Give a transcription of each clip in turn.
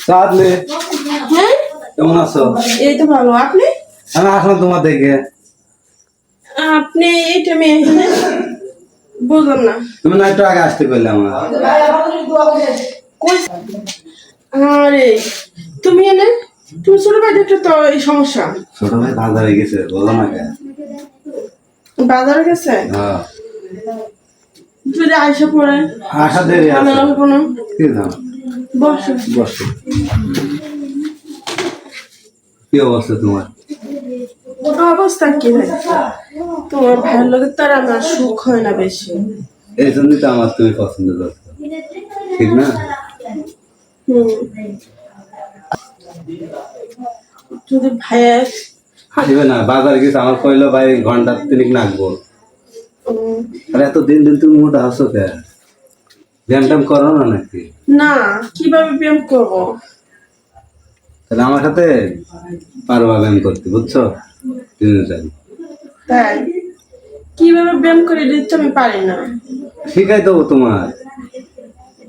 সাদলে হ্যাঁ কেমন আছো? এই তো ভালো। আপনি? আমি আসলাম তোমার দেখে। আপনি এই টাইমে এখানে? বুঝলাম না। তুমি না একটু আগে আসতে পারলে আমার। আরে তুমি এনে তুমি ছোট ভাই দেখলে তো এই সমস্যা। ছোট ভাই বাজারে গেছে, বলো না কেন? বাজারে গেছে? হ্যাঁ যদি আইসা পড়ে আসা দেরি আছে। ঝামেলা হবো না? কি জানো? বসো বসো। কি অবস্থা তোমার? অবস্থা কি ভাই, তোমার ভাইয়ের লোকের তো আর আমার সুখ হয় না বেশি। এই জন্যই তো আমার তুমি পছন্দ করছো, ঠিক না? যদি ভাইয়ের আসবে না, বাজার গেছে আমার কইলো ভাই ঘন্টা 3 নাকবো। আর এত দিন দিন তুমি মোটা হচ্ছো কে? ব্যায়াম ট্যাম করো না নাকি? না, কিভাবে ব্যায়াম করবো? তাহলে আমার সাথে পারবা ব্যায়াম করতে, বুঝছো? তিনজন তাই কিভাবে ব্যায়াম করে দিতে তো আমি পারি না। শিখাই দেবো তোমার।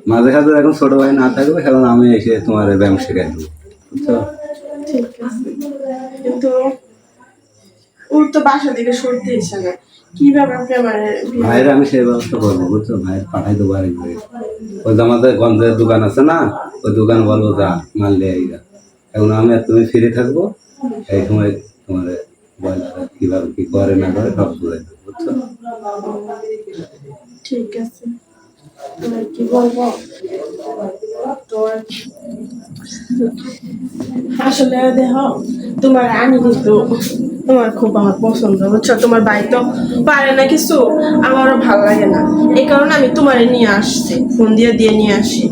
মাঝে সাঝে এখন ছোট ভাই না থাকবে, এখন আমি এসে তোমার ব্যায়াম শিখাই দেবো, বুঝছো? ঠিক আছে, কিন্তু ওর তো বাসা থেকে সরতে ইচ্ছা না। কিভাবে আপনি আমার ভাইয়ের আমি সেই ব্যবস্থা করবো, বুঝছো? ভাইয়ের পাঠাই দেবো আরেক ভাই। ওই যে আমাদের গঞ্জের দোকান আছে না, ওই দোকান বলবো যা মাল নিয়ে আইগা। এখন আমি আর তুমি ফিরে থাকবো, এই সময় তোমার বয়লার কিভাবে কি করে না করে সব বুঝাই দেবো, বুঝছো? ঠিক আছে, তোমার কি বলবো তোর আসলে দেখো, তোমার আমি কিন্তু তোমার খুব আমার পছন্দ, বুঝছো? তোমার ভাই তো পারে না কিছু, আমারও ভালো লাগে না। এই কারণে আমি তোমারে নিয়ে আসছি, ফোন দিয়ে দিয়ে নিয়ে আসি।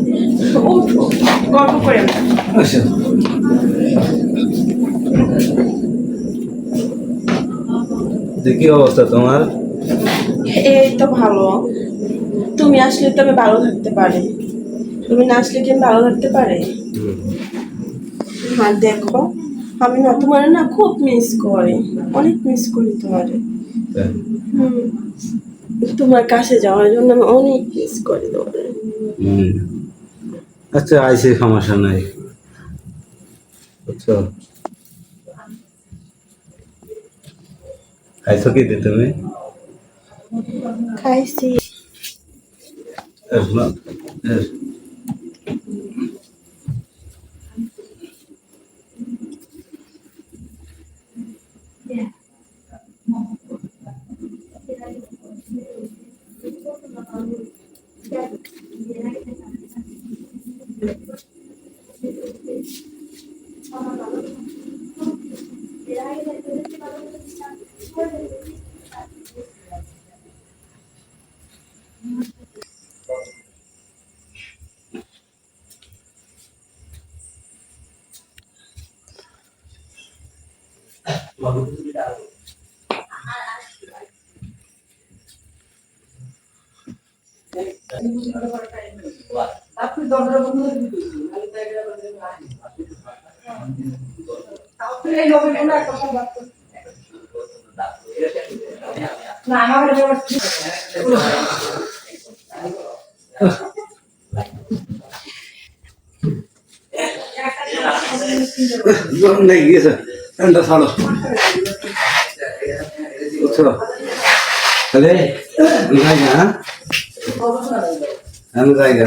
উঠো, গল্প করে না। আচ্ছা, কি অবস্থা তোমার? এই তো ভালো। তুমি আসলে তো আমি ভালো থাকতে পারি, তুমি না আসলে কি আমি ভালো থাকতে পারি? হ্যাঁ দেখো, আমি না তোমার না খুব মিস করি, অনেক মিস করি তোমারে। হুম, তোমার কাছে যাওয়ার জন্য আমি অনেক মিস করি তোমারে। আচ্ছা আইসে, সমস্যা নাই, বুঝছো? খাইছো কি দিয়ে তুমি? খাইছি। নেই গিয়েছে, ঠান্ডা ছাড়ো, বুঝছো? তাহলে জায়গা, হ্যাঁ আমি জায়গা